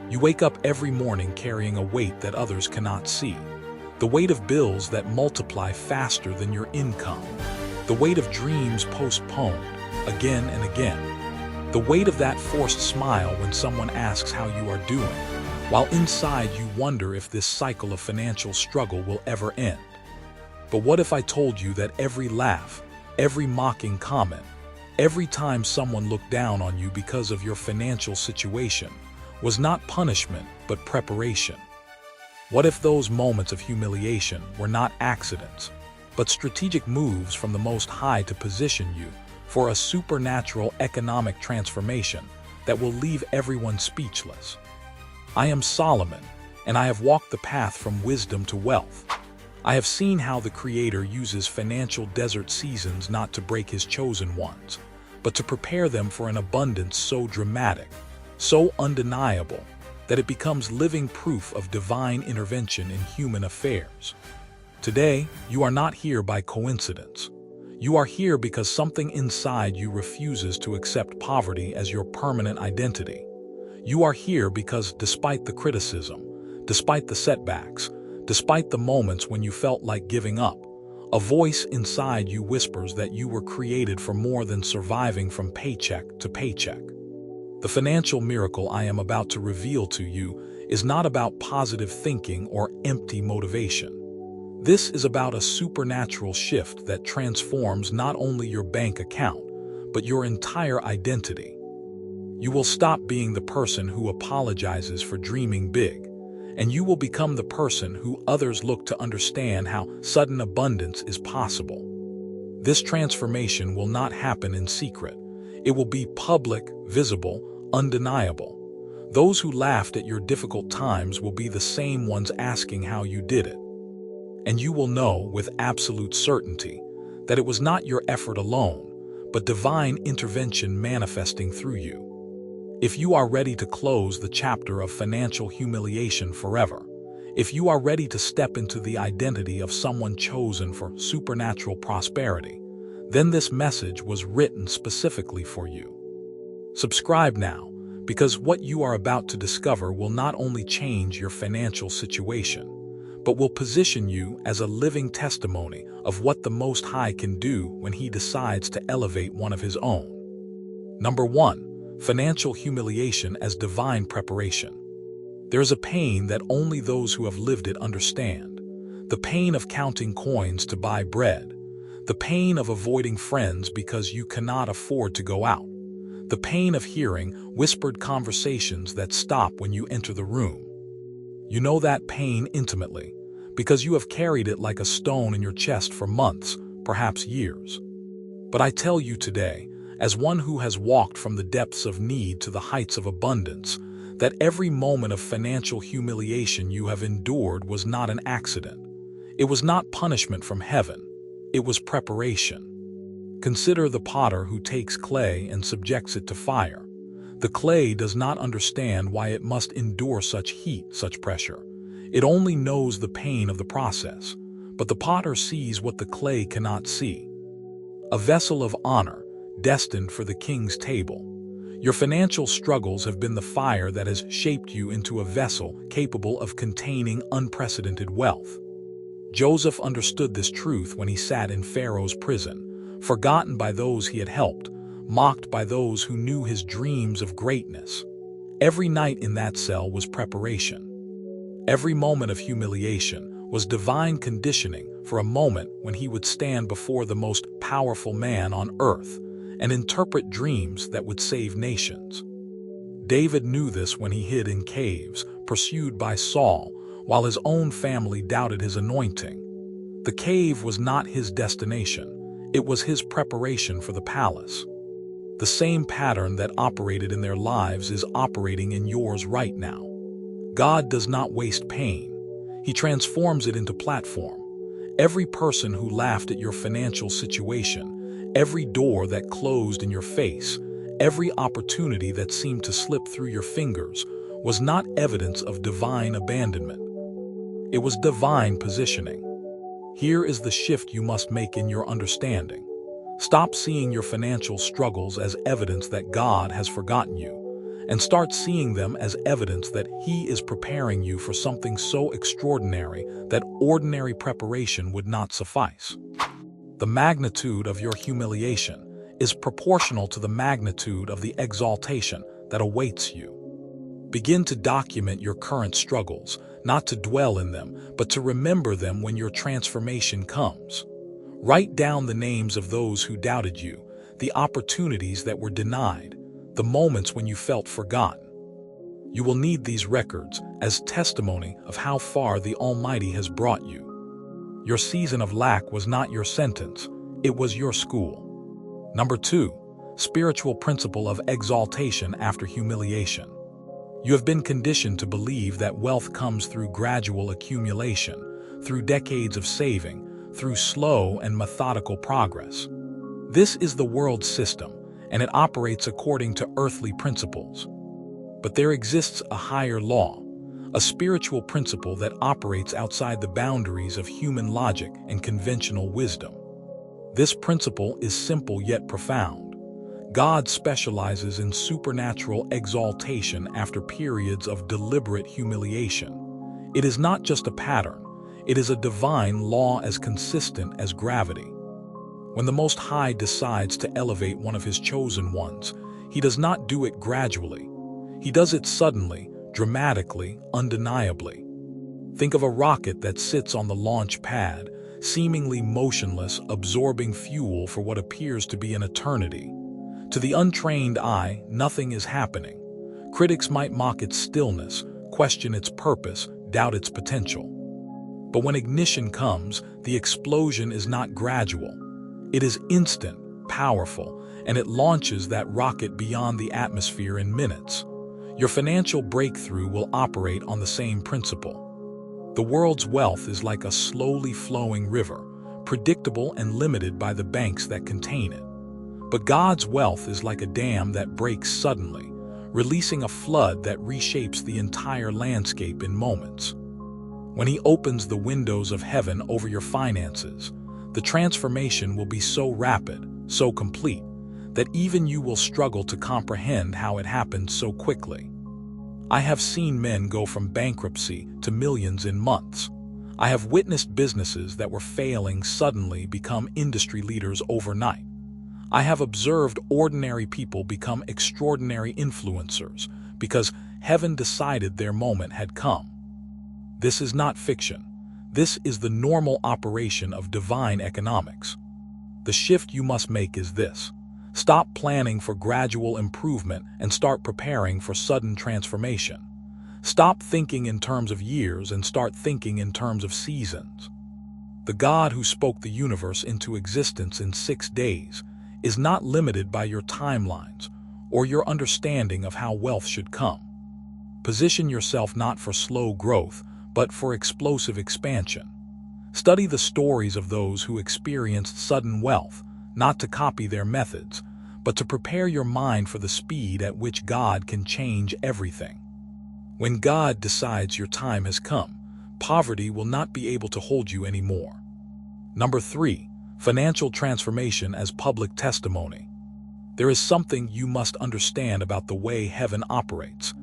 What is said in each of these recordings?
You wake up every morning carrying a weight that others cannot see. The weight of bills that multiply faster than your income. The weight of dreams postponed again and again. The weight of that forced smile when someone asks how you are doing, while inside you wonder if this cycle of financial struggle will ever end. But what if I told you that every laugh, every mocking comment, every time someone looked down on you because of your financial situation was not punishment but preparation? What if those moments of humiliation were not accidents, but strategic moves from the Most High to position you for a supernatural economic transformation that will leave everyone speechless? I am Solomon, and I have walked the path from wisdom to wealth. I have seen how the Creator uses financial desert seasons not to break His chosen ones, but to prepare them for an abundance so dramatic, so undeniable, that it becomes living proof of divine intervention in human affairs. Today, you are not here by coincidence. You are here because something inside you refuses to accept poverty as your permanent identity. You are here because despite the criticism, despite the setbacks, despite the moments when you felt like giving up, a voice inside you whispers that you were created for more than surviving from paycheck to paycheck. The financial miracle I am about to reveal to you is not about positive thinking or empty motivation. This is about a supernatural shift that transforms not only your bank account, but your entire identity. You will stop being the person who apologizes for dreaming big, and you will become the person who others look to understand how sudden abundance is possible. This transformation will not happen in secret. It will be public, visible, undeniable. Those who laughed at your difficult times will be the same ones asking how you did it. And you will know with absolute certainty that it was not your effort alone, but divine intervention manifesting through you. If you are ready to close the chapter of financial humiliation forever, if you are ready to step into the identity of someone chosen for supernatural prosperity, then this message was written specifically for you. Subscribe now, because what you are about to discover will not only change your financial situation, but will position you as a living testimony of what the Most High can do when He decides to elevate one of His own. Number 1. Financial humiliation as divine preparation. There is a pain that only those who have lived it understand. The pain of counting coins to buy bread. The pain of avoiding friends because you cannot afford to go out. The pain of hearing whispered conversations that stop when you enter the room. You know that pain intimately, because you have carried it like a stone in your chest for months, perhaps years. But I tell you today, as one who has walked from the depths of need to the heights of abundance, that every moment of financial humiliation you have endured was not an accident. It was not punishment from heaven. It was preparation. Consider the potter who takes clay and subjects it to fire. The clay does not understand why it must endure such heat, such pressure. It only knows the pain of the process, but the potter sees what the clay cannot see. A vessel of honor, destined for the king's table. Your financial struggles have been the fire that has shaped you into a vessel capable of containing unprecedented wealth. Joseph understood this truth when he sat in Pharaoh's prison, forgotten by those he had helped, mocked by those who knew his dreams of greatness. Every night in that cell was preparation. Every moment of humiliation was divine conditioning for a moment when he would stand before the most powerful man on earth and interpret dreams that would save nations. David knew this when he hid in caves, pursued by Saul, while his own family doubted his anointing. The cave was not his destination, it was his preparation for the palace. The same pattern that operated in their lives is operating in yours right now. God does not waste pain. He transforms it into platform. Every person who laughed at your financial situation, every door that closed in your face, every opportunity that seemed to slip through your fingers was not evidence of divine abandonment. It was divine positioning. Here is the shift you must make in your understanding. Stop seeing your financial struggles as evidence that God has forgotten you, and start seeing them as evidence that He is preparing you for something so extraordinary that ordinary preparation would not suffice. The magnitude of your humiliation is proportional to the magnitude of the exaltation that awaits you. Begin to document your current struggles, not to dwell in them, but to remember them when your transformation comes. Write down the names of those who doubted you, the opportunities that were denied, the moments when you felt forgotten. You will need these records as testimony of how far the Almighty has brought you. Your season of lack was not your sentence, it was your school. Number 2, spiritual principle of exaltation after humiliation. You have been conditioned to believe that wealth comes through gradual accumulation, through decades of saving, through slow and methodical progress. This is the world's system, and it operates according to earthly principles. But there exists a higher law, a spiritual principle that operates outside the boundaries of human logic and conventional wisdom. This principle is simple yet profound. God specializes in supernatural exaltation after periods of deliberate humiliation. It is not just a pattern, it is a divine law as consistent as gravity. When the Most High decides to elevate one of His chosen ones, He does not do it gradually. He does it suddenly, dramatically, undeniably. Think of a rocket that sits on the launch pad, seemingly motionless, absorbing fuel for what appears to be an eternity. To the untrained eye, nothing is happening. Critics might mock its stillness, question its purpose, doubt its potential. But when ignition comes, the explosion is not gradual. It is instant, powerful, and it launches that rocket beyond the atmosphere in minutes. Your financial breakthrough will operate on the same principle. The world's wealth is like a slowly flowing river, predictable and limited by the banks that contain it. But God's wealth is like a dam that breaks suddenly, releasing a flood that reshapes the entire landscape in moments. When He opens the windows of heaven over your finances, the transformation will be so rapid, so complete, that even you will struggle to comprehend how it happened so quickly. I have seen men go from bankruptcy to millions in months. I have witnessed businesses that were failing suddenly become industry leaders overnight. I have observed ordinary people become extraordinary influencers because heaven decided their moment had come. This is not fiction. This is the normal operation of divine economics. The shift you must make is this. Stop planning for gradual improvement and start preparing for sudden transformation. Stop thinking in terms of years and start thinking in terms of seasons. The God who spoke the universe into existence in 6 days is not limited by your timelines or your understanding of how wealth should come. Position yourself not for slow growth, but for explosive expansion. Study the stories of those who experienced sudden wealth, not to copy their methods, but to prepare your mind for the speed at which God can change everything. When God decides your time has come, poverty will not be able to hold you anymore. Number 3, financial transformation as public testimony. There is something you must understand about the way heaven operates.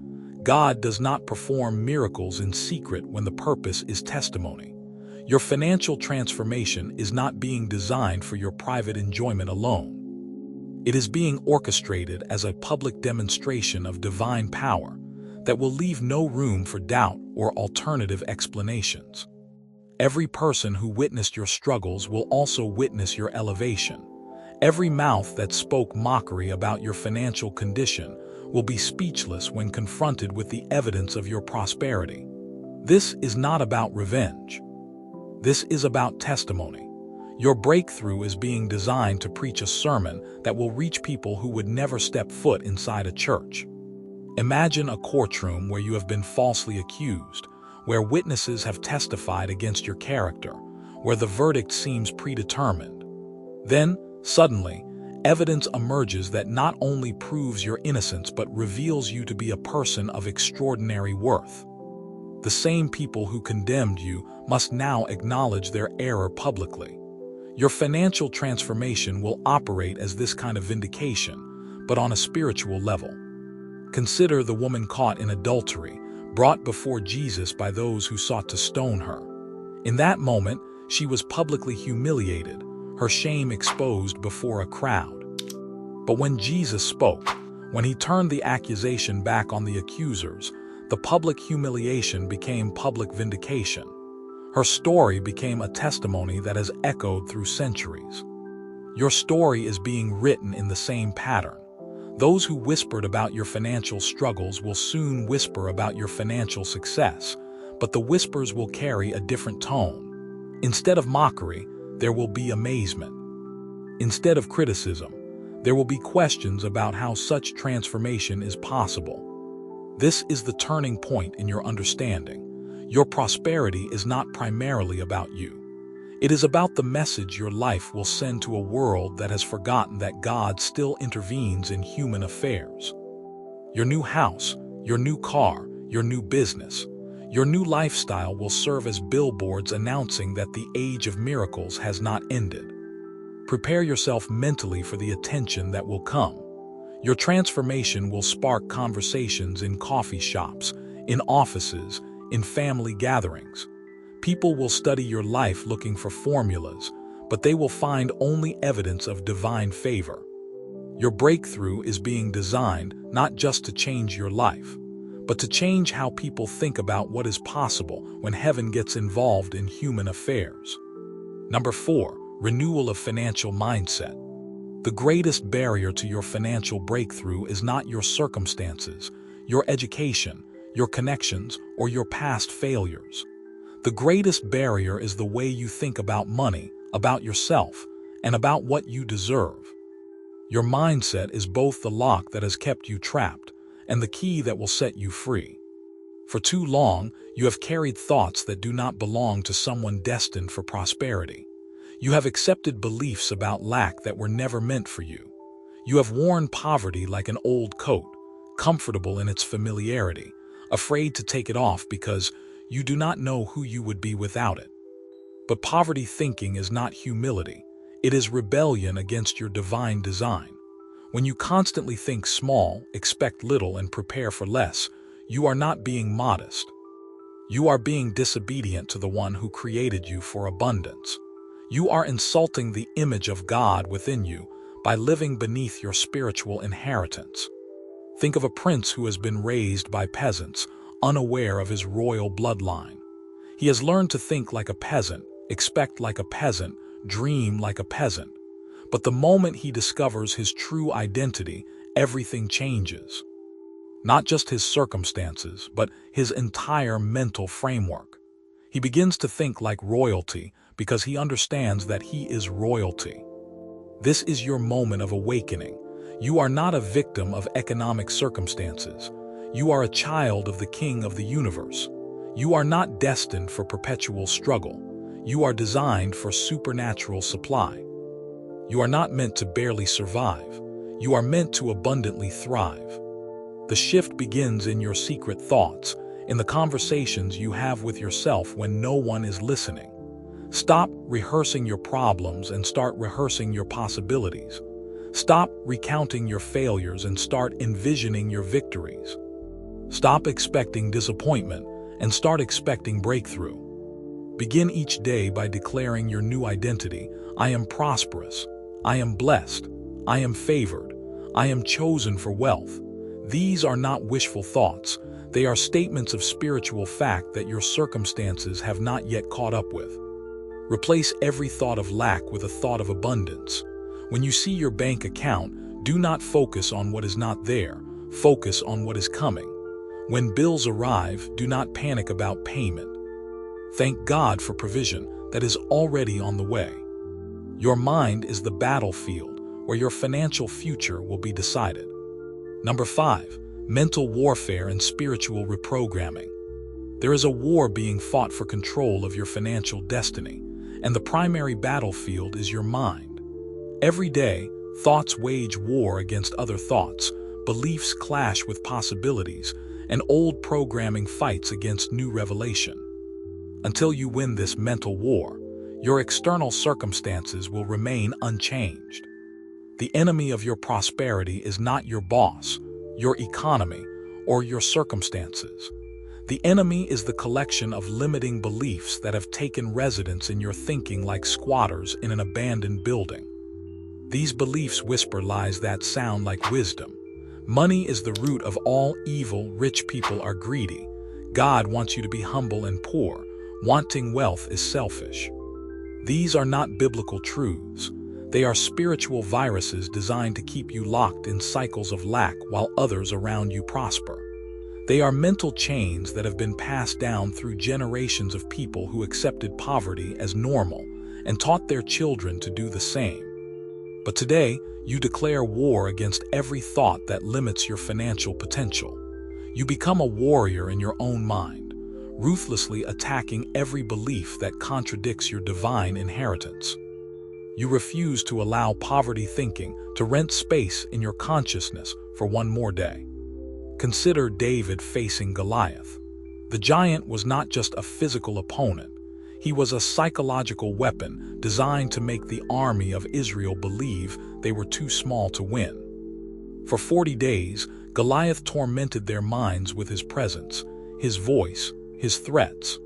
God does not perform miracles in secret when the purpose is testimony. Your financial transformation is not being designed for your private enjoyment alone. It is being orchestrated as a public demonstration of divine power that will leave no room for doubt or alternative explanations. Every person who witnessed your struggles will also witness your elevation. Every mouth that spoke mockery about your financial condition will be speechless when confronted with the evidence of your prosperity. This is not about revenge. This is about testimony. Your breakthrough is being designed to preach a sermon that will reach people who would never step foot inside a church. Imagine a courtroom where you have been falsely accused, where witnesses have testified against your character, where the verdict seems predetermined. Then, suddenly, evidence emerges that not only proves your innocence but reveals you to be a person of extraordinary worth. The same people who condemned you must now acknowledge their error publicly. Your financial transformation will operate as this kind of vindication, but on a spiritual level. Consider the woman caught in adultery, brought before Jesus by those who sought to stone her. In that moment, she was publicly humiliated, her shame exposed before a crowd. But when Jesus spoke, when he turned the accusation back on the accusers, the public humiliation became public vindication. Her story became a testimony that has echoed through centuries. Your story is being written in the same pattern. Those who whispered about your financial struggles will soon whisper about your financial success, but the whispers will carry a different tone. Instead of mockery, there will be amazement. Instead of criticism, there will be questions about how such transformation is possible. This is the turning point in your understanding. Your prosperity is not primarily about you. It is about the message your life will send to a world that has forgotten that God still intervenes in human affairs. Your new house, your new car, your new business, your new lifestyle will serve as billboards announcing that the age of miracles has not ended. Prepare yourself mentally for the attention that will come. Your transformation will spark conversations in coffee shops, in offices, in family gatherings. People will study your life looking for formulas, but they will find only evidence of divine favor. Your breakthrough is being designed not just to change your life, but to change how people think about what is possible when heaven gets involved in human affairs. Number 4, renewal of financial mindset. The greatest barrier to your financial breakthrough is not your circumstances, your education, your connections, or your past failures. The greatest barrier is the way you think about money, about yourself, and about what you deserve. Your mindset is both the lock that has kept you trapped and the key that will set you free. For too long, you have carried thoughts that do not belong to someone destined for prosperity. You have accepted beliefs about lack that were never meant for you. You have worn poverty like an old coat, comfortable in its familiarity, afraid to take it off because you do not know who you would be without it. But poverty thinking is not humility. It is rebellion against your divine design. When you constantly think small, expect little, and prepare for less, you are not being modest. You are being disobedient to the one who created you for abundance. You are insulting the image of God within you by living beneath your spiritual inheritance. Think of a prince who has been raised by peasants, unaware of his royal bloodline. He has learned to think like a peasant, expect like a peasant, dream like a peasant. But the moment he discovers his true identity, everything changes. Not just his circumstances, but his entire mental framework. He begins to think like royalty because he understands that he is royalty. This is your moment of awakening. You are not a victim of economic circumstances. You are a child of the King of the universe. You are not destined for perpetual struggle. You are designed for supernatural supply. You are not meant to barely survive. You are meant to abundantly thrive. The shift begins in your secret thoughts, in the conversations you have with yourself when no one is listening. Stop rehearsing your problems and start rehearsing your possibilities. Stop recounting your failures and start envisioning your victories. Stop expecting disappointment and start expecting breakthrough. Begin each day by declaring your new identity. I am prosperous. I am blessed. I am favored. I am chosen for wealth. These are not wishful thoughts. They are statements of spiritual fact that your circumstances have not yet caught up with. Replace every thought of lack with a thought of abundance. When you see your bank account, do not focus on what is not there. Focus on what is coming. When bills arrive, do not panic about payment. Thank God for provision that is already on the way. Your mind is the battlefield where your financial future will be decided. Number 5, mental warfare and spiritual reprogramming. There is a war being fought for control of your financial destiny, and the primary battlefield is your mind. Every day, thoughts wage war against other thoughts, beliefs clash with possibilities, and old programming fights against new revelation. Until you win this mental war, your external circumstances will remain unchanged. The enemy of your prosperity is not your boss, your economy, or your circumstances. The enemy is the collection of limiting beliefs that have taken residence in your thinking like squatters in an abandoned building. These beliefs whisper lies that sound like wisdom. Money is the root of all evil, rich people are greedy. God wants you to be humble and poor. Wanting wealth is selfish. These are not biblical truths. They are spiritual viruses designed to keep you locked in cycles of lack while others around you prosper. They are mental chains that have been passed down through generations of people who accepted poverty as normal and taught their children to do the same. But today, you declare war against every thought that limits your financial potential. You become a warrior in your own mind, ruthlessly attacking every belief that contradicts your divine inheritance. You refuse to allow poverty thinking to rent space in your consciousness for one more day. Consider David facing Goliath. The giant was not just a physical opponent. He was a psychological weapon designed to make the army of Israel believe they were too small to win. For 40 days, Goliath tormented their minds with his presence, his voice, his threats.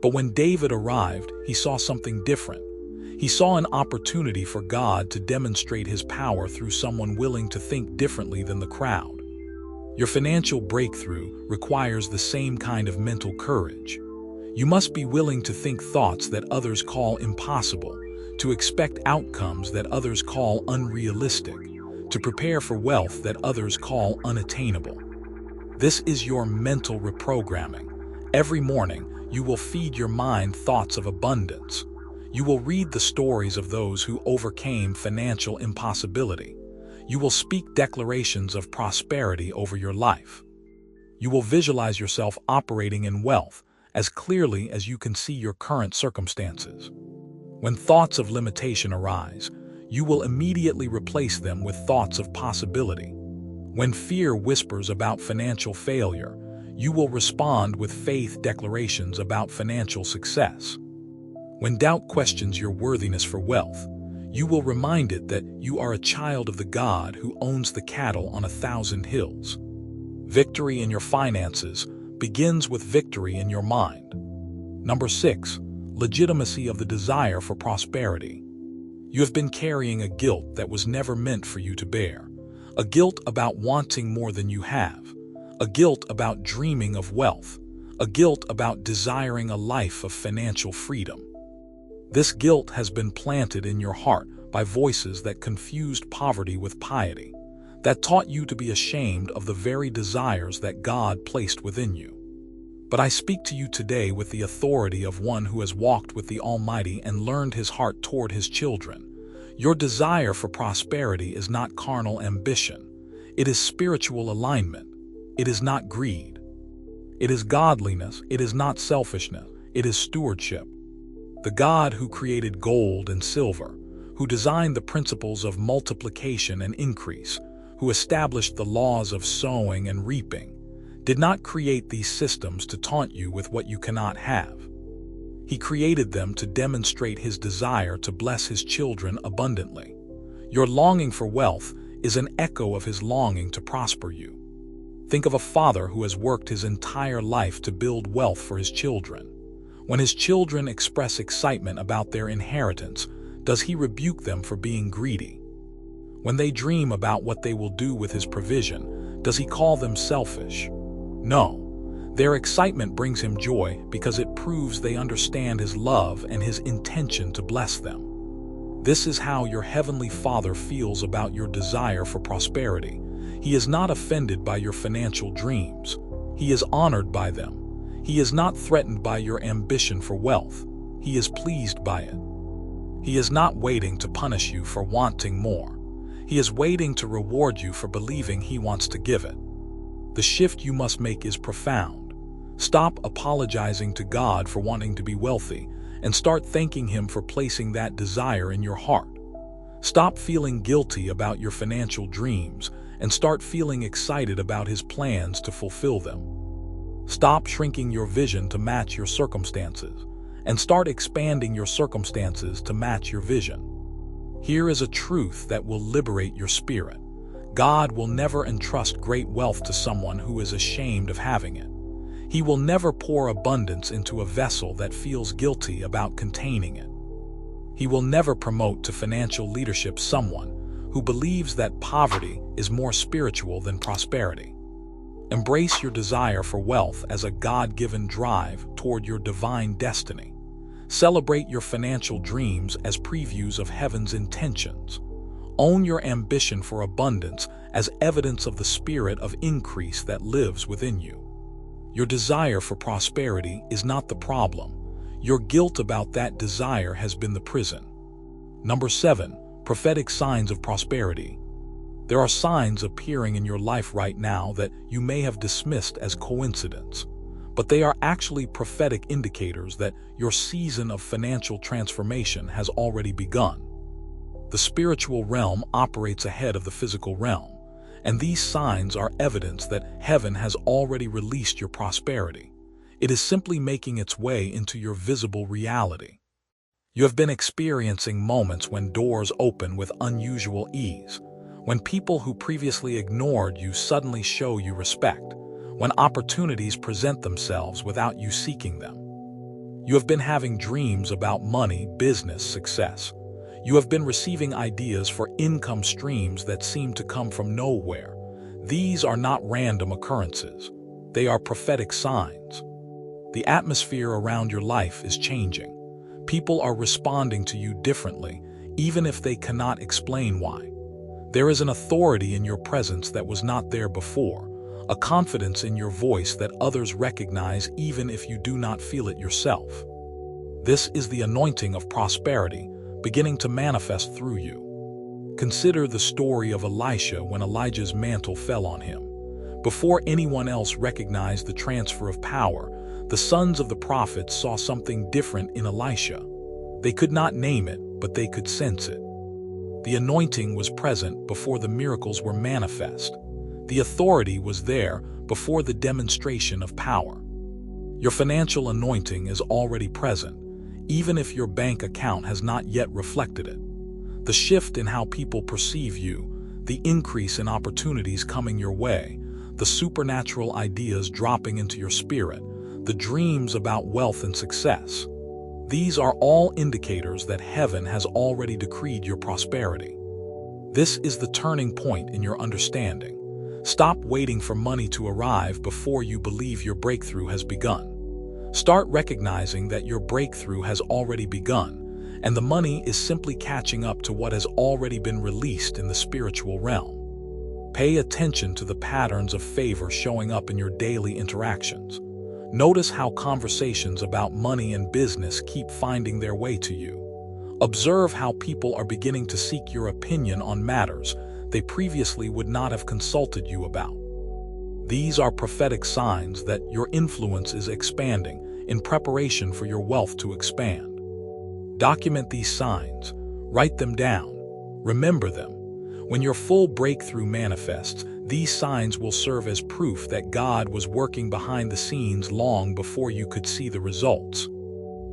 But when David arrived, he saw something different. He saw an opportunity for God to demonstrate his power through someone willing to think differently than the crowd. Your financial breakthrough requires the same kind of mental courage. You must be willing to think thoughts that others call impossible, to expect outcomes that others call unrealistic, to prepare for wealth that others call unattainable. This is your mental reprogramming. Every morning, you will feed your mind thoughts of abundance. You will read the stories of those who overcame financial impossibility. You will speak declarations of prosperity over your life. You will visualize yourself operating in wealth as clearly as you can see your current circumstances. When thoughts of limitation arise, you will immediately replace them with thoughts of possibility. When fear whispers about financial failure, you will respond with faith declarations about financial success. When doubt questions your worthiness for wealth, you will remind it that you are a child of the God who owns the cattle on 1,000 hills. Victory in your finances begins with victory in your mind. Number 6, legitimacy of the desire for prosperity. You have been carrying a guilt that was never meant for you to bear. A guilt about wanting more than you have. A guilt about dreaming of wealth. A guilt about desiring a life of financial freedom. This guilt has been planted in your heart by voices that confused poverty with piety, that taught you to be ashamed of the very desires that God placed within you. But I speak to you today with the authority of one who has walked with the Almighty and learned his heart toward his children. Your desire for prosperity is not carnal ambition. It is spiritual alignment. It is not greed. It is godliness. It is not selfishness. It is stewardship. The God who created gold and silver, who designed the principles of multiplication and increase, who established the laws of sowing and reaping, did not create these systems to taunt you with what you cannot have. He created them to demonstrate his desire to bless his children abundantly. Your longing for wealth is an echo of his longing to prosper you. Think of a father who has worked his entire life to build wealth for his children. When his children express excitement about their inheritance, does he rebuke them for being greedy? When they dream about what they will do with his provision, does he call them selfish? No. Their excitement brings him joy because it proves they understand his love and his intention to bless them. This is how your heavenly Father feels about your desire for prosperity. He is not offended by your financial dreams. He is honored by them. He is not threatened by your ambition for wealth. He is pleased by it. He is not waiting to punish you for wanting more. He is waiting to reward you for believing he wants to give it. The shift you must make is profound. Stop apologizing to God for wanting to be wealthy and start thanking him for placing that desire in your heart. Stop feeling guilty about your financial dreams and start feeling excited about his plans to fulfill them. Stop shrinking your vision to match your circumstances, and start expanding your circumstances to match your vision. Here is a truth that will liberate your spirit. God will never entrust great wealth to someone who is ashamed of having it. He will never pour abundance into a vessel that feels guilty about containing it. He will never promote to financial leadership someone who believes that poverty is more spiritual than prosperity. Embrace your desire for wealth as a God-given drive toward your divine destiny. Celebrate your financial dreams as previews of heaven's intentions. Own your ambition for abundance as evidence of the spirit of increase that lives within you. Your desire for prosperity is not the problem. Your guilt about that desire has been the prison. Number 7, prophetic signs of prosperity. There are signs appearing in your life right now that you may have dismissed as coincidence, but they are actually prophetic indicators that your season of financial transformation has already begun. The spiritual realm operates ahead of the physical realm, and these signs are evidence that heaven has already released your prosperity. It is simply making its way into your visible reality. You have been experiencing moments when doors open with unusual ease, when people who previously ignored you suddenly show you respect, when opportunities present themselves without you seeking them. You have been having dreams about money, business, success. You have been receiving ideas for income streams that seem to come from nowhere. These are not random occurrences. They are prophetic signs. The atmosphere around your life is changing. People are responding to you differently, even if they cannot explain why. There is an authority in your presence that was not there before, a confidence in your voice that others recognize even if you do not feel it yourself. This is the anointing of prosperity beginning to manifest through you. Consider the story of Elisha when Elijah's mantle fell on him. Before anyone else recognized the transfer of power, the sons of the prophets saw something different in Elisha. They could not name it, but they could sense it. The anointing was present before the miracles were manifest. The authority was there before the demonstration of power. Your financial anointing is already present, even if your bank account has not yet reflected it. The shift in how people perceive you, the increase in opportunities coming your way, the supernatural ideas dropping into your spirit, the dreams about wealth and success. These are all indicators that heaven has already decreed your prosperity. This is the turning point in your understanding. Stop waiting for money to arrive before you believe your breakthrough has begun. Start recognizing that your breakthrough has already begun, and the money is simply catching up to what has already been released in the spiritual realm. Pay attention to the patterns of favor showing up in your daily interactions. Notice how conversations about money and business keep finding their way to you. Observe how people are beginning to seek your opinion on matters they previously would not have consulted you about. These are prophetic signs that your influence is expanding in preparation for your wealth to expand. Document these signs. Write them down. Remember them. When your full breakthrough manifests, these signs will serve as proof that God was working behind the scenes long before you could see the results.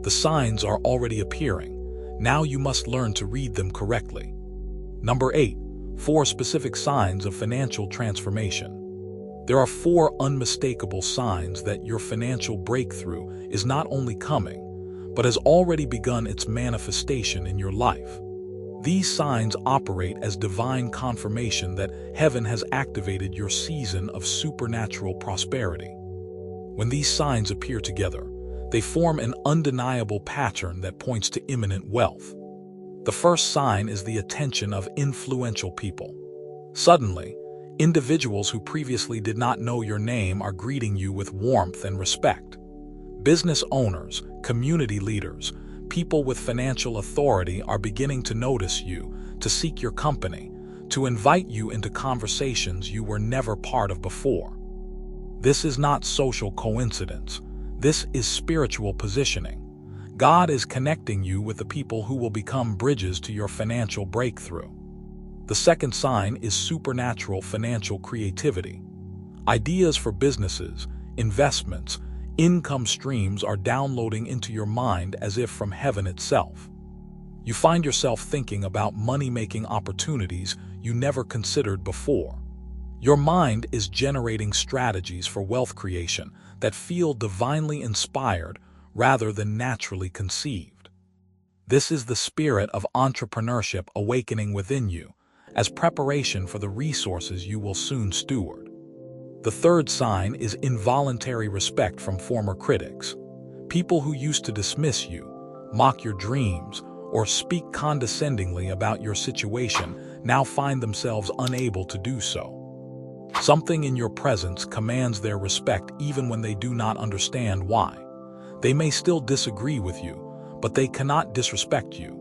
The signs are already appearing. Now you must learn to read them correctly. Number 8. 4 specific signs of financial transformation. There are 4 unmistakable signs that your financial breakthrough is not only coming, but has already begun its manifestation in your life. These signs operate as divine confirmation that heaven has activated your season of supernatural prosperity. When these signs appear together, they form an undeniable pattern that points to imminent wealth. The first sign is the attention of influential people. Suddenly, individuals who previously did not know your name are greeting you with warmth and respect. Business owners, community leaders, people with financial authority are beginning to notice you, to seek your company, to invite you into conversations you were never part of before. This is not social coincidence. This is spiritual positioning. God is connecting you with the people who will become bridges to your financial breakthrough. The second sign is supernatural financial creativity. Ideas for businesses, investments, income streams are downloading into your mind as if from heaven itself. You find yourself thinking about money-making opportunities you never considered before. Your mind is generating strategies for wealth creation that feel divinely inspired rather than naturally conceived. This is the spirit of entrepreneurship awakening within you as preparation for the resources you will soon steward. The third sign is involuntary respect from former critics. People who used to dismiss you, mock your dreams, or speak condescendingly about your situation now find themselves unable to do so. Something in your presence commands their respect even when they do not understand why. They may still disagree with you, but they cannot disrespect you.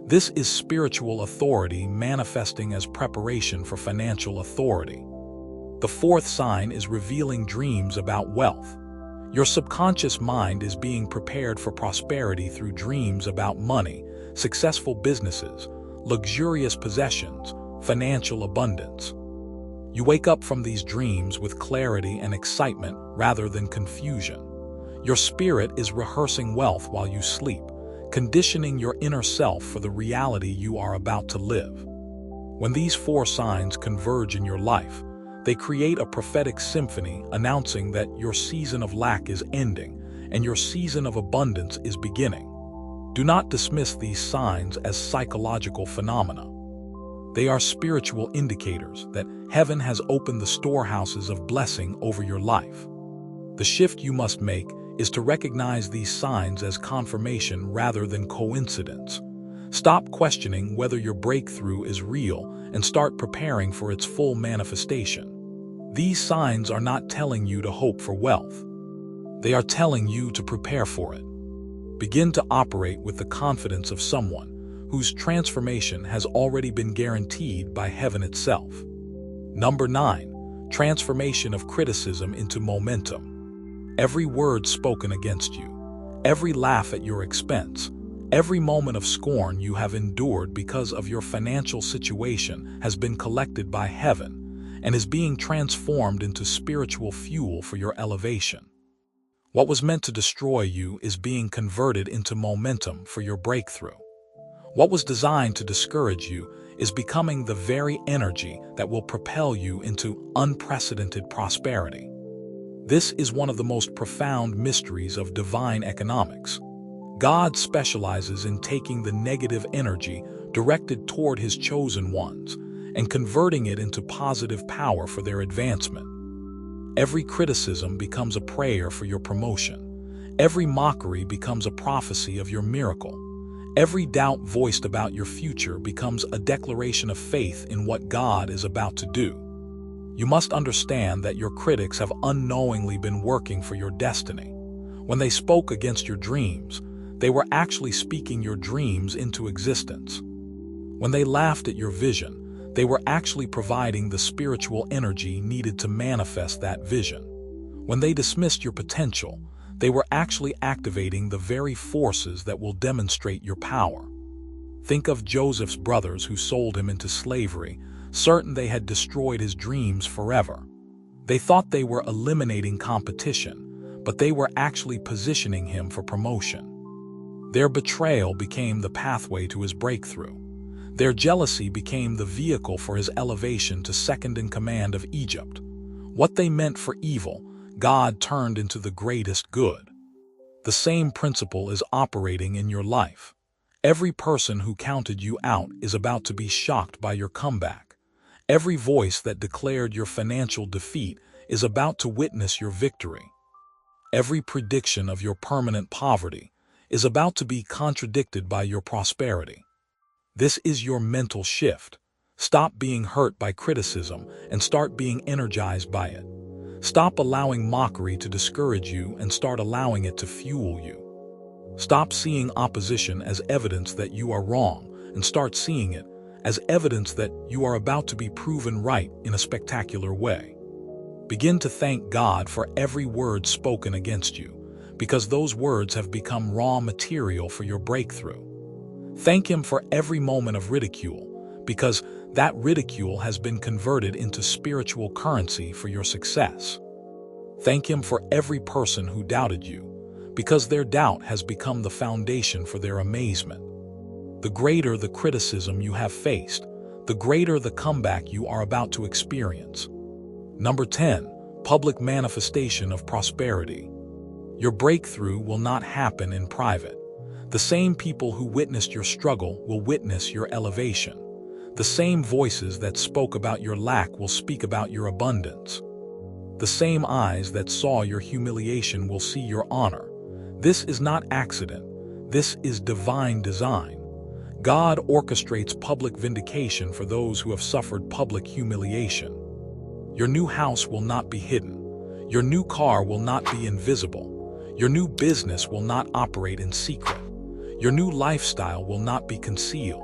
This is spiritual authority manifesting as preparation for financial authority. The fourth sign is revealing dreams about wealth. Your subconscious mind is being prepared for prosperity through dreams about money, successful businesses, luxurious possessions, financial abundance. You wake up from these dreams with clarity and excitement rather than confusion. Your spirit is rehearsing wealth while you sleep, conditioning your inner self for the reality you are about to live. When these four signs converge in your life, they create a prophetic symphony announcing that your season of lack is ending and your season of abundance is beginning. Do not dismiss these signs as psychological phenomena. They are spiritual indicators that heaven has opened the storehouses of blessing over your life. The shift you must make is to recognize these signs as confirmation rather than coincidence. Stop questioning whether your breakthrough is real and start preparing for its full manifestation. These signs are not telling you to hope for wealth. They are telling you to prepare for it. Begin to operate with the confidence of someone whose transformation has already been guaranteed by heaven itself. Number 9. Transformation of criticism into momentum. Every word spoken against you, every laugh at your expense, every moment of scorn you have endured because of your financial situation has been collected by heaven and is being transformed into spiritual fuel for your elevation. What was meant to destroy you is being converted into momentum for your breakthrough. What was designed to discourage you is becoming the very energy that will propel you into unprecedented prosperity. This is one of the most profound mysteries of divine economics. God specializes in taking the negative energy directed toward His chosen ones and converting it into positive power for their advancement. Every criticism becomes a prayer for your promotion. Every mockery becomes a prophecy of your miracle. Every doubt voiced about your future becomes a declaration of faith in what God is about to do. You must understand that your critics have unknowingly been working for your destiny. When they spoke against your dreams, they were actually speaking your dreams into existence. When they laughed at your vision, they were actually providing the spiritual energy needed to manifest that vision. When they dismissed your potential, they were actually activating the very forces that will demonstrate your power. Think of Joseph's brothers who sold him into slavery, certain they had destroyed his dreams forever. They thought they were eliminating competition, but they were actually positioning him for promotion. Their betrayal became the pathway to his breakthrough. Their jealousy became the vehicle for his elevation to second in command of Egypt. What they meant for evil, God turned into the greatest good. The same principle is operating in your life. Every person who counted you out is about to be shocked by your comeback. Every voice that declared your financial defeat is about to witness your victory. Every prediction of your permanent poverty is about to be contradicted by your prosperity. This is your mental shift. Stop being hurt by criticism and start being energized by it. Stop allowing mockery to discourage you and start allowing it to fuel you. Stop seeing opposition as evidence that you are wrong and start seeing it as evidence that you are about to be proven right in a spectacular way. Begin to thank God for every word spoken against you, because those words have become raw material for your breakthrough. Thank Him for every moment of ridicule, because that ridicule has been converted into spiritual currency for your success. Thank Him for every person who doubted you, because their doubt has become the foundation for their amazement. The greater the criticism you have faced, the greater the comeback you are about to experience. Number 10. Public manifestation of prosperity. Your breakthrough will not happen in private. The same people who witnessed your struggle will witness your elevation. The same voices that spoke about your lack will speak about your abundance. The same eyes that saw your humiliation will see your honor. This is not accident. This is divine design. God orchestrates public vindication for those who have suffered public humiliation. Your new house will not be hidden. Your new car will not be invisible. Your new business will not operate in secret. Your new lifestyle will not be concealed.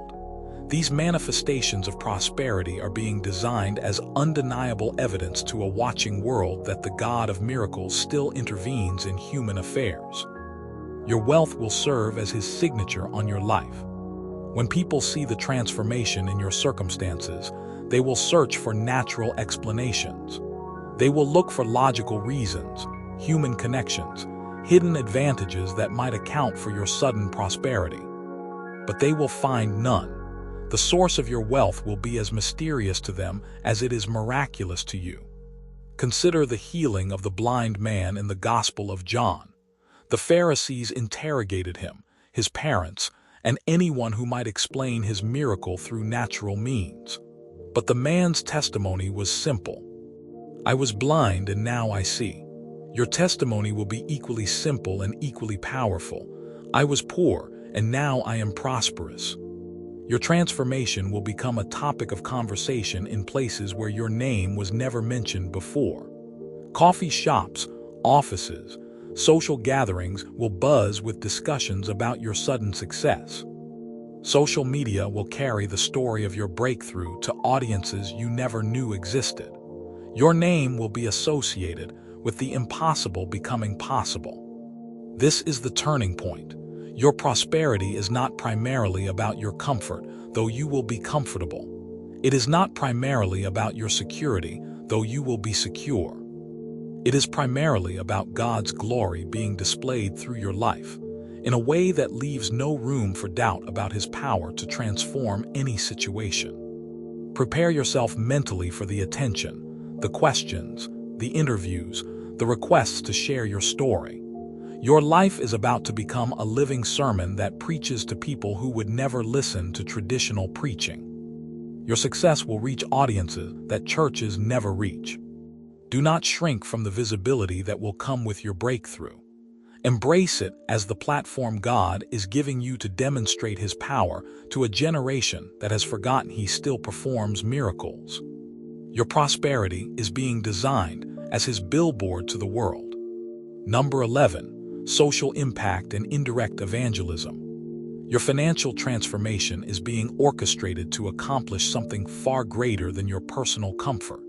These manifestations of prosperity are being designed as undeniable evidence to a watching world that the God of miracles still intervenes in human affairs. Your wealth will serve as His signature on your life. When people see the transformation in your circumstances, they will search for natural explanations. They will look for logical reasons, human connections, hidden advantages that might account for your sudden prosperity. But they will find none. The source of your wealth will be as mysterious to them as it is miraculous to you. Consider the healing of the blind man in the Gospel of John. The Pharisees interrogated him, his parents, and anyone who might explain his miracle through natural means. But the man's testimony was simple. I was blind and now I see. Your testimony will be equally simple and equally powerful. I was poor and now I am prosperous. Your transformation will become a topic of conversation in places where your name was never mentioned before. Coffee shops, offices, social gatherings will buzz with discussions about your sudden success. Social media will carry the story of your breakthrough to audiences you never knew existed. Your name will be associated with the impossible becoming possible. This is the turning point. Your prosperity is not primarily about your comfort, though you will be comfortable. It is not primarily about your security, though you will be secure. It is primarily about God's glory being displayed through your life, in a way that leaves no room for doubt about His power to transform any situation. Prepare yourself mentally for the attention, the questions, the interviews, the requests to share your story. Your life is about to become a living sermon that preaches to people who would never listen to traditional preaching. Your success will reach audiences that churches never reach. Do not shrink from the visibility that will come with your breakthrough. Embrace it as the platform God is giving you to demonstrate His power to a generation that has forgotten He still performs miracles. Your prosperity is being designed as His billboard to the world. Number 11. Social impact and indirect evangelism. Your financial transformation is being orchestrated to accomplish something far greater than your personal comfort.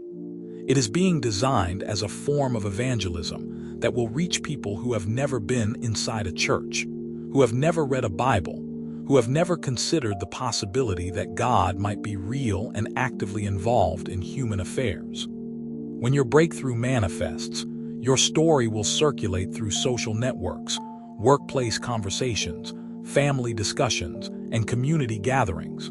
It is being designed as a form of evangelism that will reach people who have never been inside a church, who have never read a Bible, who have never considered the possibility that God might be real and actively involved in human affairs. When your breakthrough manifests, your story will circulate through social networks, workplace conversations, family discussions, and community gatherings.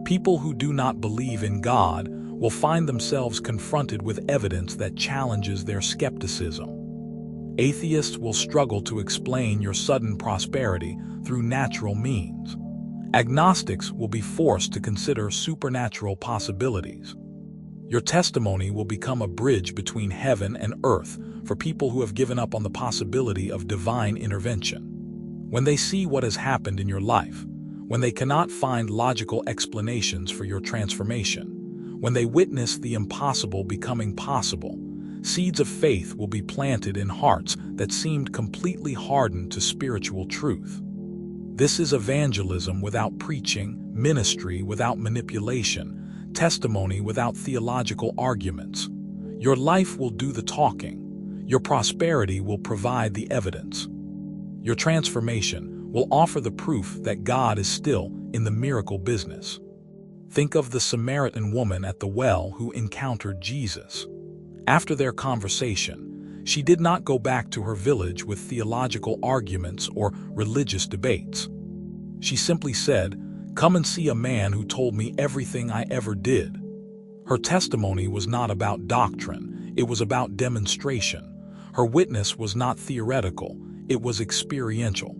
People who do not believe in God will find themselves confronted with evidence that challenges their skepticism. Atheists will struggle to explain your sudden prosperity through natural means. Agnostics will be forced to consider supernatural possibilities. Your testimony will become a bridge between heaven and earth for people who have given up on the possibility of divine intervention. When they see what has happened in your life, when they cannot find logical explanations for your transformation, when they witness the impossible becoming possible, seeds of faith will be planted in hearts that seemed completely hardened to spiritual truth. This is evangelism without preaching, ministry without manipulation, testimony without theological arguments. Your life will do the talking. Your prosperity will provide the evidence. Your transformation will offer the proof that God is still in the miracle business. Think of the Samaritan woman at the well who encountered Jesus. After their conversation, she did not go back to her village with theological arguments or religious debates. She simply said, "Come and see a man who told me everything I ever did." Her testimony was not about doctrine, it was about demonstration. Her witness was not theoretical, it was experiential.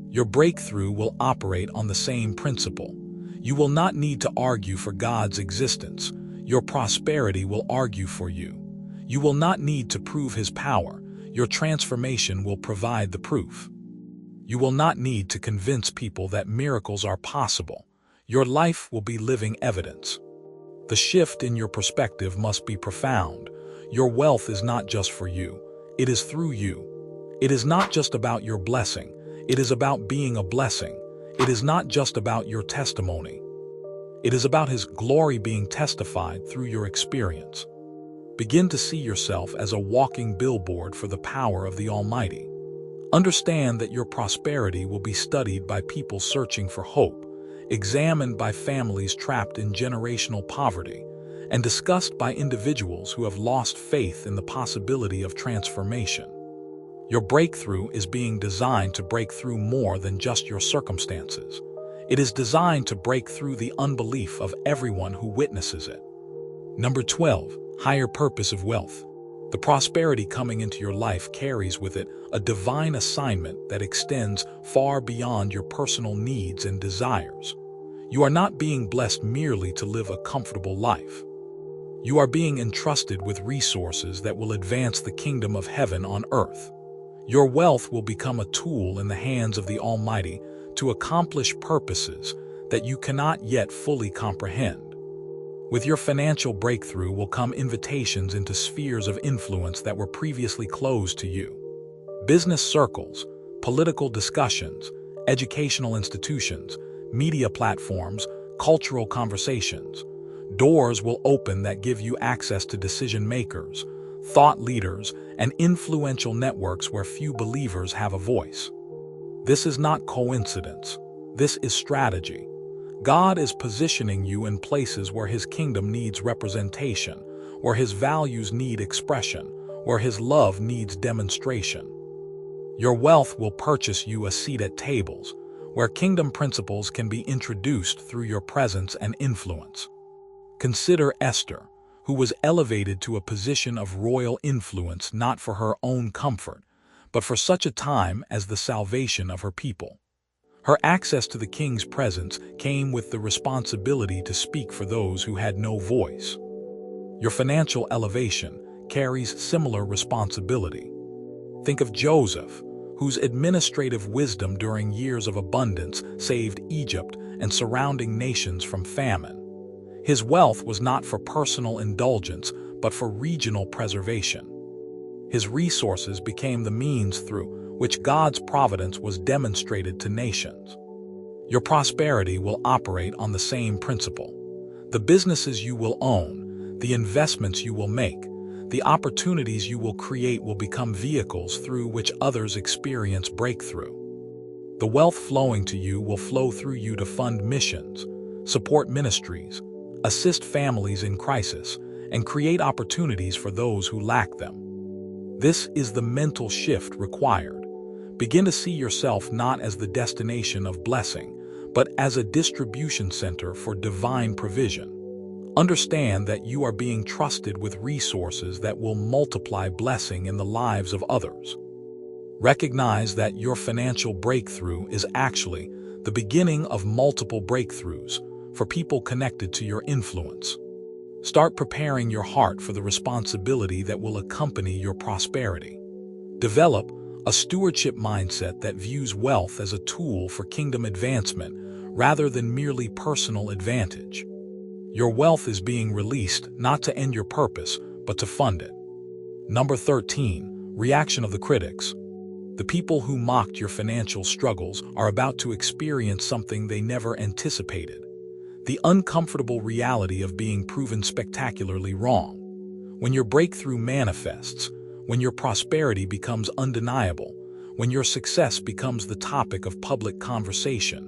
Your breakthrough will operate on the same principle. You will not need to argue for God's existence. Your prosperity will argue for you. You will not need to prove His power. Your transformation will provide the proof. You will not need to convince people that miracles are possible. Your life will be living evidence. The shift in your perspective must be profound. Your wealth is not just for you. It is through you. It is not just about your blessing. It is about being a blessing. It is not just about your testimony. It is about His glory being testified through your experience. Begin to see yourself as a walking billboard for the power of the Almighty. Understand that your prosperity will be studied by people searching for hope, examined by families trapped in generational poverty, and discussed by individuals who have lost faith in the possibility of transformation. Your breakthrough is being designed to break through more than just your circumstances. It is designed to break through the unbelief of everyone who witnesses it. Number 12, higher purpose of wealth. The prosperity coming into your life carries with it a divine assignment that extends far beyond your personal needs and desires. You are not being blessed merely to live a comfortable life. You are being entrusted with resources that will advance the kingdom of heaven on earth. Your wealth will become a tool in the hands of the Almighty to accomplish purposes that you cannot yet fully comprehend. With your financial breakthrough will come invitations into spheres of influence that were previously closed to you. Business circles, political discussions, educational institutions, media platforms, cultural conversations. Doors will open that give you access to decision makers, thought leaders, and influential networks where few believers have a voice. This is not coincidence. This is strategy. God is positioning you in places where His kingdom needs representation, where His values need expression, where His love needs demonstration. Your wealth will purchase you a seat at tables, where kingdom principles can be introduced through your presence and influence. Consider Esther, who was elevated to a position of royal influence not for her own comfort, but for such a time as the salvation of her people. Her access to the king's presence came with the responsibility to speak for those who had no voice. Your financial elevation carries similar responsibility. Think of Joseph, whose administrative wisdom during years of abundance saved Egypt and surrounding nations from famine. His wealth was not for personal indulgence, but for regional preservation. His resources became the means through which God's providence was demonstrated to nations. Your prosperity will operate on the same principle. The businesses you will own, the investments you will make, the opportunities you will create will become vehicles through which others experience breakthrough. The wealth flowing to you will flow through you to fund missions, support ministries, assist families in crisis, and create opportunities for those who lack them. This is the mental shift required. Begin to see yourself not as the destination of blessing, but as a distribution center for divine provision. Understand that you are being trusted with resources that will multiply blessing in the lives of others. Recognize that your financial breakthrough is actually the beginning of multiple breakthroughs for people connected to your influence. Start preparing your heart for the responsibility that will accompany your prosperity. Develop a stewardship mindset that views wealth as a tool for kingdom advancement rather than merely personal advantage. Your wealth is being released not to end your purpose, but to fund it. Number 13, reaction of the critics. The people who mocked your financial struggles are about to experience something they never anticipated. The uncomfortable reality of being proven spectacularly wrong. When your breakthrough manifests, when your prosperity becomes undeniable, when your success becomes the topic of public conversation,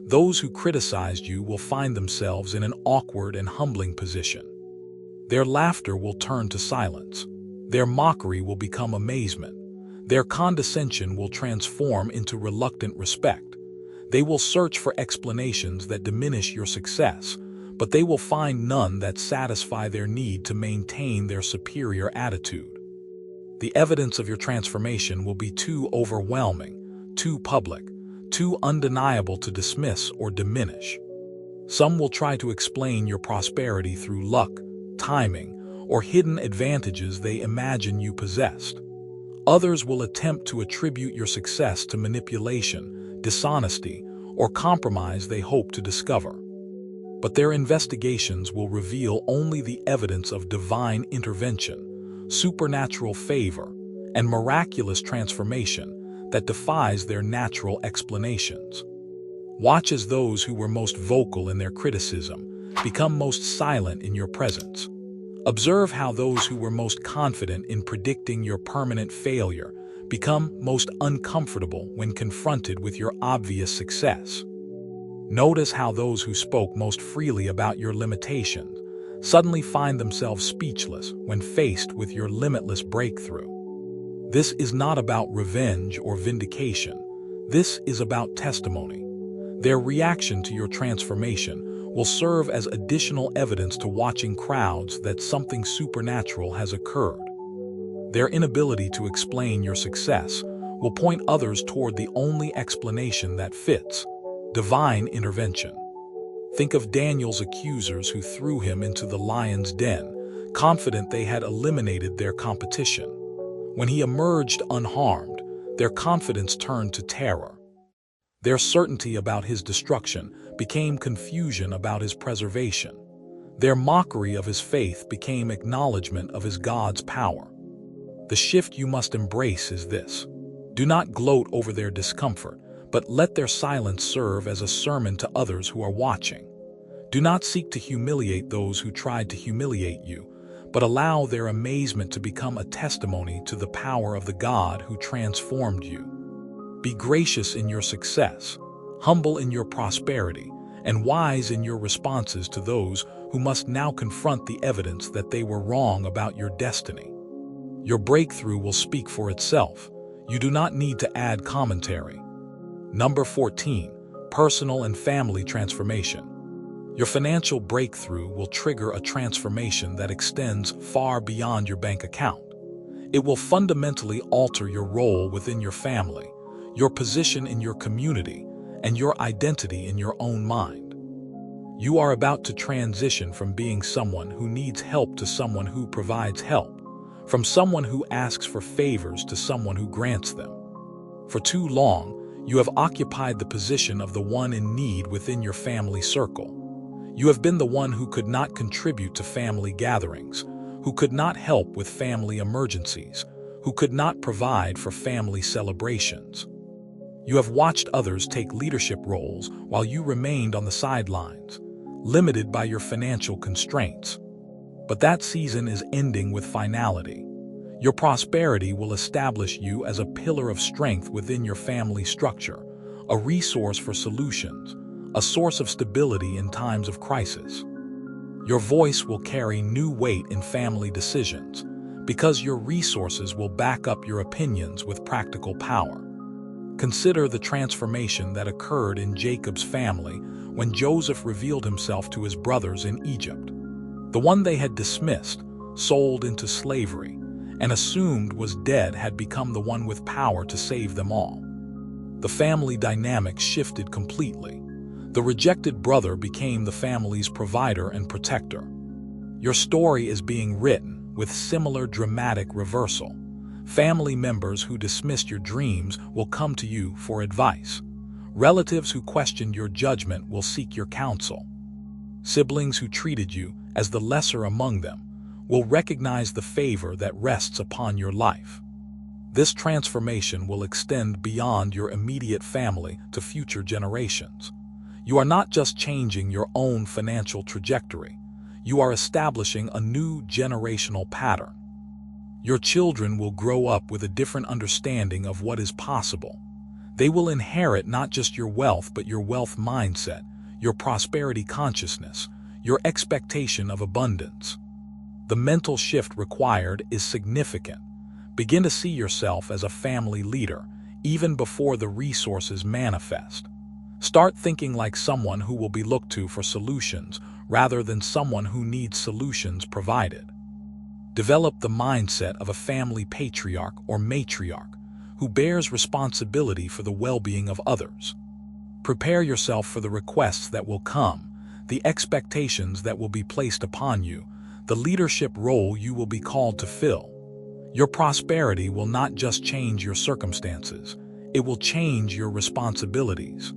those who criticized you will find themselves in an awkward and humbling position. Their laughter will turn to silence. Their mockery will become amazement. Their condescension will transform into reluctant respect. They will search for explanations that diminish your success, but they will find none that satisfy their need to maintain their superior attitude. The evidence of your transformation will be too overwhelming, too public, too undeniable to dismiss or diminish. Some will try to explain your prosperity through luck, timing, or hidden advantages they imagine you possessed. Others will attempt to attribute your success to manipulation, dishonesty, or compromise they hope to discover. But their investigations will reveal only the evidence of divine intervention, supernatural favor, and miraculous transformation that defies their natural explanations. Watch as those who were most vocal in their criticism become most silent in your presence. Observe how those who were most confident in predicting your permanent failure become most uncomfortable when confronted with your obvious success. Notice how those who spoke most freely about your limitations suddenly find themselves speechless when faced with your limitless breakthrough. This is not about revenge or vindication. This is about testimony. Their reaction to your transformation will serve as additional evidence to watching crowds that something supernatural has occurred. Their inability to explain your success will point others toward the only explanation that fits: divine intervention. Think of Daniel's accusers who threw him into the lion's den, confident they had eliminated their competition. When he emerged unharmed, their confidence turned to terror. Their certainty about his destruction became confusion about his preservation. Their mockery of his faith became acknowledgement of his God's power. The shift you must embrace is this: do not gloat over their discomfort, but let their silence serve as a sermon to others who are watching. Do not seek to humiliate those who tried to humiliate you, but allow their amazement to become a testimony to the power of the God who transformed you. Be gracious in your success, humble in your prosperity, and wise in your responses to those who must now confront the evidence that they were wrong about your destiny. Your breakthrough will speak for itself. You do not need to add commentary. Number 14, personal and family transformation. Your financial breakthrough will trigger a transformation that extends far beyond your bank account. It will fundamentally alter your role within your family, your position in your community, and your identity in your own mind. You are about to transition from being someone who needs help to someone who provides help, from someone who asks for favors to someone who grants them. For too long, you have occupied the position of the one in need within your family circle. You have been the one who could not contribute to family gatherings, who could not help with family emergencies, who could not provide for family celebrations. You have watched others take leadership roles while you remained on the sidelines, limited by your financial constraints. But that season is ending with finality. Your prosperity will establish you as a pillar of strength within your family structure, a resource for solutions, a source of stability in times of crisis. Your voice will carry new weight in family decisions because your resources will back up your opinions with practical power. Consider the transformation that occurred in Jacob's family when Joseph revealed himself to his brothers in Egypt. The one they had dismissed, sold into slavery, and assumed was dead had become the one with power to save them all. The family dynamic shifted completely. The rejected brother became the family's provider and protector. Your story is being written with similar dramatic reversal. Family members who dismissed your dreams will come to you for advice. Relatives who questioned your judgment will seek your counsel. Siblings who treated you as the lesser among them will recognize the favor that rests upon your life. This transformation will extend beyond your immediate family to future generations. You are not just changing your own financial trajectory, you are establishing a new generational pattern. Your children will grow up with a different understanding of what is possible. They will inherit not just your wealth, but your wealth mindset, your prosperity consciousness, your expectation of abundance. The mental shift required is significant. Begin to see yourself as a family leader, even before the resources manifest. Start thinking like someone who will be looked to for solutions rather than someone who needs solutions provided. Develop the mindset of a family patriarch or matriarch who bears responsibility for the well-being of others. Prepare yourself for the requests that will come, the expectations that will be placed upon you, the leadership role you will be called to fill. Your prosperity will not just change your circumstances, it will change your responsibilities.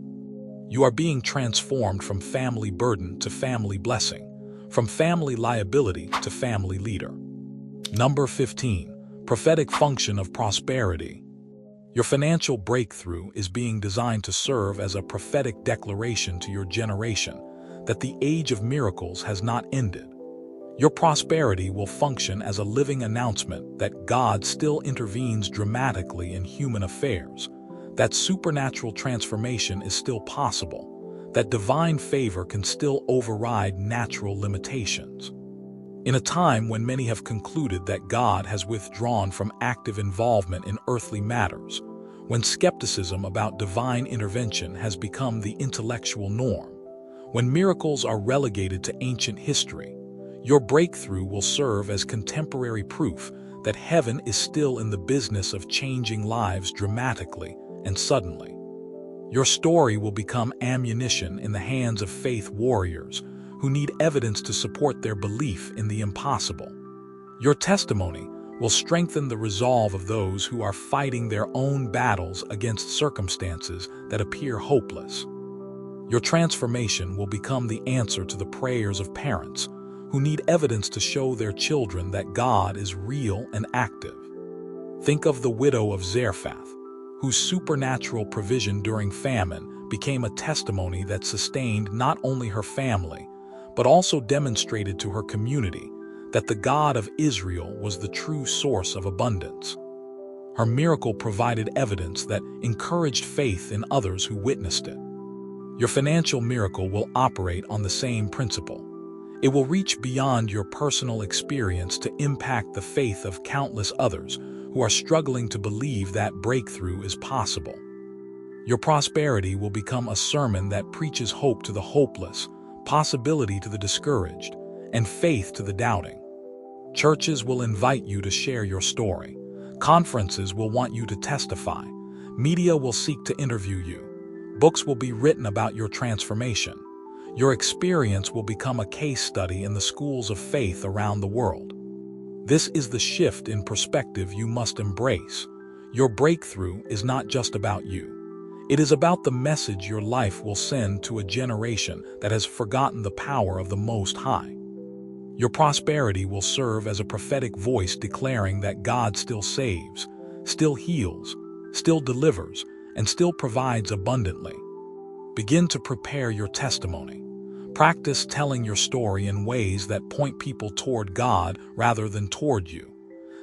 You are being transformed from family burden to family blessing, from family liability to family leader. Number 15. Prophetic function of prosperity. Your financial breakthrough is being designed to serve as a prophetic declaration to your generation that the age of miracles has not ended. Your prosperity will function as a living announcement that God still intervenes dramatically in human affairs, that supernatural transformation is still possible, that divine favor can still override natural limitations. In a time when many have concluded that God has withdrawn from active involvement in earthly matters, when skepticism about divine intervention has become the intellectual norm, when miracles are relegated to ancient history, your breakthrough will serve as contemporary proof that heaven is still in the business of changing lives dramatically and suddenly. Your story will become ammunition in the hands of faith warriors who need evidence to support their belief in the impossible. Your testimony will strengthen the resolve of those who are fighting their own battles against circumstances that appear hopeless. Your transformation will become the answer to the prayers of parents who need evidence to show their children that God is real and active. Think of the widow of Zarephath, whose supernatural provision during famine became a testimony that sustained not only her family, but also demonstrated to her community that the God of Israel was the true source of abundance. Her miracle provided evidence that encouraged faith in others who witnessed it. Your financial miracle will operate on the same principle. It will reach beyond your personal experience to impact the faith of countless others who are struggling to believe that breakthrough is possible. Your prosperity will become a sermon that preaches hope to the hopeless, possibility to the discouraged, and faith to the doubting. Churches will invite you to share your story. Conferences will want you to testify. Media will seek to interview you. Books will be written about your transformation. Your experience will become a case study in the schools of faith around the world. This is the shift in perspective you must embrace. Your breakthrough is not just about you. It is about the message your life will send to a generation that has forgotten the power of the Most High. Your prosperity will serve as a prophetic voice declaring that God still saves, still heals, still delivers, and still provides abundantly. Begin to prepare your testimony. Practice telling your story in ways that point people toward God rather than toward you.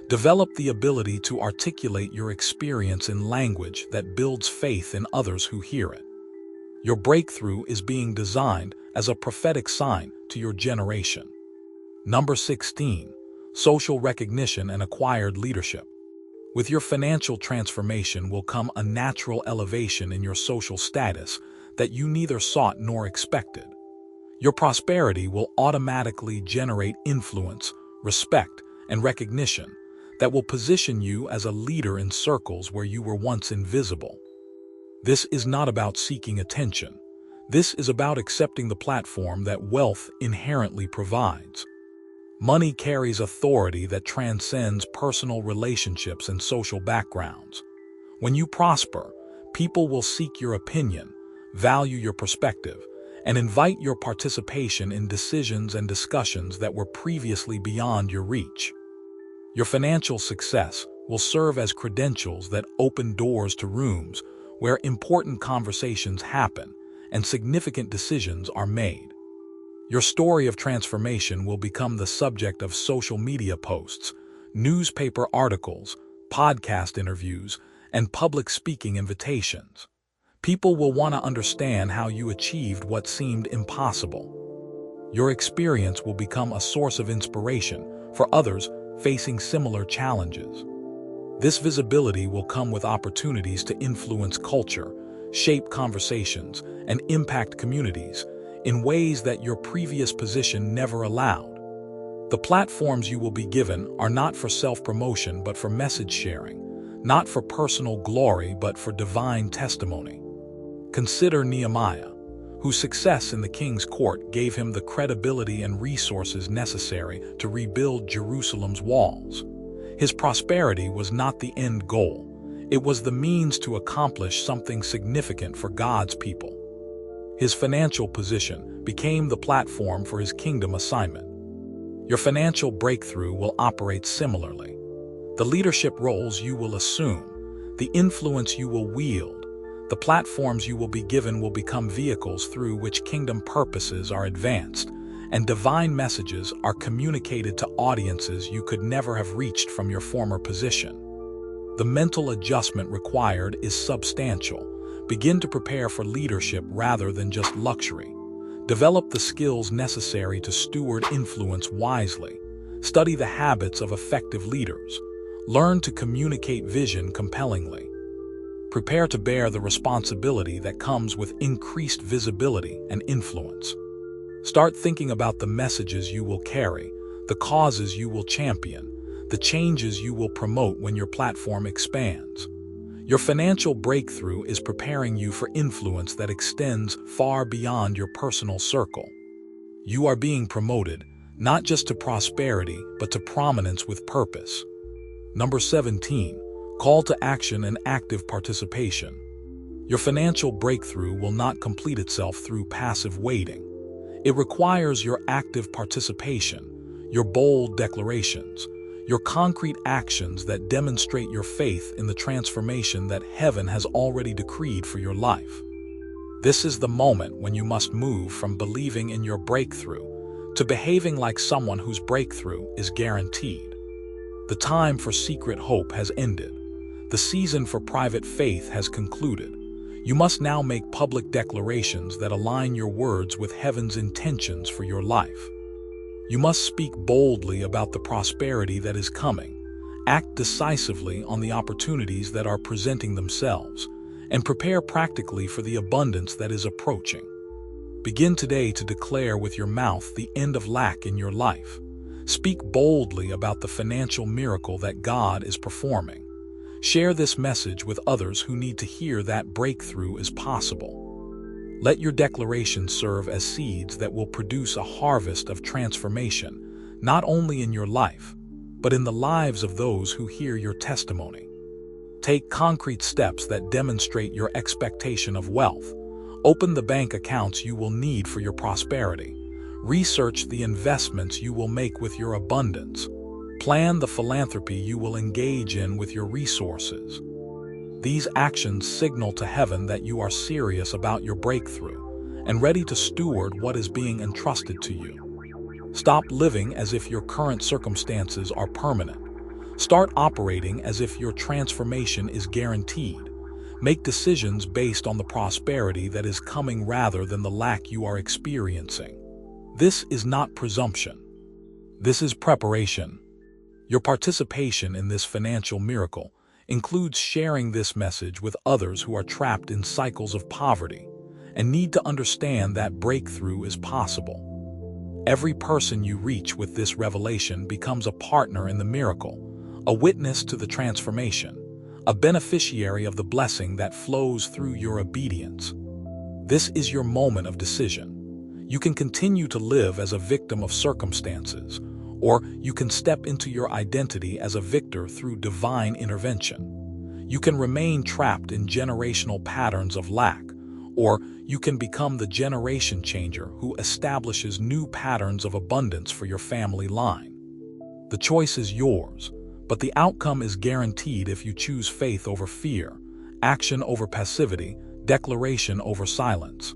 Develop the ability to articulate your experience in language that builds faith in others who hear it. Your breakthrough is being designed as a prophetic sign to your generation. Number 16. Social recognition and acquired leadership. With your financial transformation will come a natural elevation in your social status that you neither sought nor expected. Your prosperity will automatically generate influence, respect, and recognition that will position you as a leader in circles where you were once invisible. This is not about seeking attention. This is about accepting the platform that wealth inherently provides. Money carries authority that transcends personal relationships and social backgrounds. When you prosper, people will seek your opinion, value your perspective, and invite your participation in decisions and discussions that were previously beyond your reach. Your financial success will serve as credentials that open doors to rooms where important conversations happen and significant decisions are made. Your story of transformation will become the subject of social media posts, newspaper articles, podcast interviews, and public speaking invitations. People will want to understand how you achieved what seemed impossible. Your experience will become a source of inspiration for others facing similar challenges. This visibility will come with opportunities to influence culture, shape conversations, and impact communities in ways that your previous position never allowed. The platforms you will be given are not for self-promotion but for message sharing, not for personal glory but for divine testimony. Consider Nehemiah, whose success in the king's court gave him the credibility and resources necessary to rebuild Jerusalem's walls. His prosperity was not the end goal. It was the means to accomplish something significant for God's people. His financial position became the platform for his kingdom assignment. Your financial breakthrough will operate similarly. The leadership roles you will assume, the influence you will wield, the platforms you will be given will become vehicles through which kingdom purposes are advanced, and divine messages are communicated to audiences you could never have reached from your former position. The mental adjustment required is substantial. Begin to prepare for leadership rather than just luxury. Develop the skills necessary to steward influence wisely. Study the habits of effective leaders. Learn to communicate vision compellingly. Prepare to bear the responsibility that comes with increased visibility and influence. Start thinking about the messages you will carry, the causes you will champion, the changes you will promote when your platform expands. Your financial breakthrough is preparing you for influence that extends far beyond your personal circle. You are being promoted, not just to prosperity, but to prominence with purpose. Number 17, call to action and active participation. Your financial breakthrough will not complete itself through passive waiting. It requires your active participation, your bold declarations, your concrete actions that demonstrate your faith in the transformation that heaven has already decreed for your life. This is the moment when you must move from believing in your breakthrough to behaving like someone whose breakthrough is guaranteed. The time for secret hope has ended. The season for private faith has concluded. You must now make public declarations that align your words with heaven's intentions for your life. You must speak boldly about the prosperity that is coming, act decisively on the opportunities that are presenting themselves, and prepare practically for the abundance that is approaching. Begin today to declare with your mouth the end of lack in your life. Speak boldly about the financial miracle that God is performing. Share this message with others who need to hear that breakthrough is possible. Let your declarations serve as seeds that will produce a harvest of transformation, not only in your life, but in the lives of those who hear your testimony. Take concrete steps that demonstrate your expectation of wealth. Open the bank accounts you will need for your prosperity. Research the investments you will make with your abundance. Plan the philanthropy you will engage in with your resources. These actions signal to heaven that you are serious about your breakthrough and ready to steward what is being entrusted to you. Stop living as if your current circumstances are permanent. Start operating as if your transformation is guaranteed. Make decisions based on the prosperity that is coming rather than the lack you are experiencing. This is not presumption. This is preparation. Your participation in this financial miracle includes sharing this message with others who are trapped in cycles of poverty and need to understand that breakthrough is possible. Every person you reach with this revelation becomes a partner in the miracle, a witness to the transformation, a beneficiary of the blessing that flows through your obedience. This is your moment of decision. You can continue to live as a victim of circumstances, or you can step into your identity as a victor through divine intervention. You can remain trapped in generational patterns of lack, or you can become the generation changer who establishes new patterns of abundance for your family line. The choice is yours, but the outcome is guaranteed if you choose faith over fear, action over passivity, declaration over silence.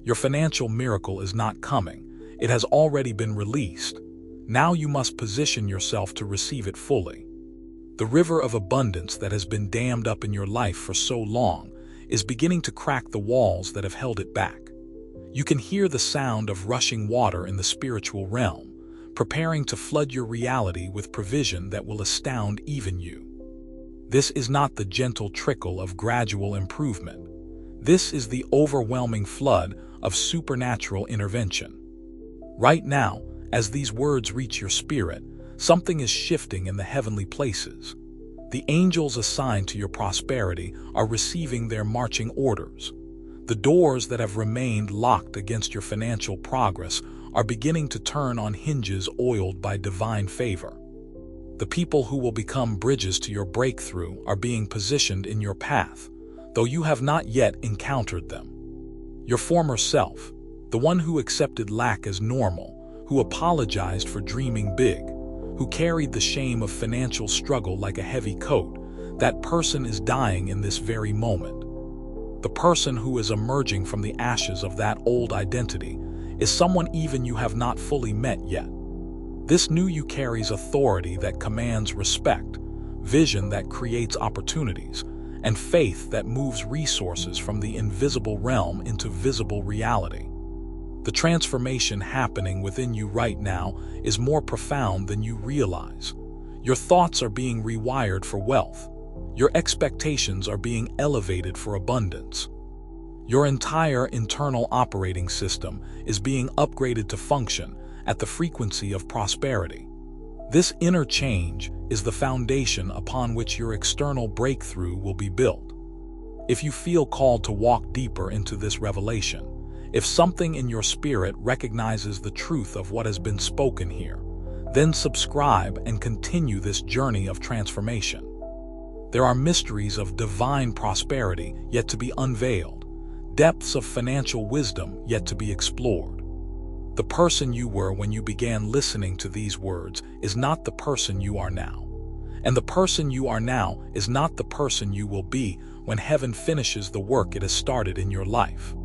Your financial miracle is not coming. It has already been released. Now you must position yourself to receive it fully. The river of abundance that has been dammed up in your life for so long is beginning to crack the walls that have held it back. You can hear the sound of rushing water in the spiritual realm, preparing to flood your reality with provision that will astound even you. This is not the gentle trickle of gradual improvement. This is the overwhelming flood of supernatural intervention. Right now, as these words reach your spirit, something is shifting in the heavenly places. The angels assigned to your prosperity are receiving their marching orders. The doors that have remained locked against your financial progress are beginning to turn on hinges oiled by divine favor. The people who will become bridges to your breakthrough are being positioned in your path, though you have not yet encountered them. Your former self, the one who accepted lack as normal, who apologized for dreaming big, who carried the shame of financial struggle like a heavy coat, that person is dying in this very moment. The person who is emerging from the ashes of that old identity is someone even you have not fully met yet. This new you carries authority that commands respect, vision that creates opportunities, and faith that moves resources from the invisible realm into visible reality. The transformation happening within you right now is more profound than you realize. Your thoughts are being rewired for wealth. Your expectations are being elevated for abundance. Your entire internal operating system is being upgraded to function at the frequency of prosperity. This inner change is the foundation upon which your external breakthrough will be built. If you feel called to walk deeper into this revelation, if something in your spirit recognizes the truth of what has been spoken here, then subscribe and continue this journey of transformation. There are mysteries of divine prosperity yet to be unveiled, depths of financial wisdom yet to be explored. The person you were when you began listening to these words is not the person you are now. And the person you are now is not the person you will be when heaven finishes the work it has started in your life.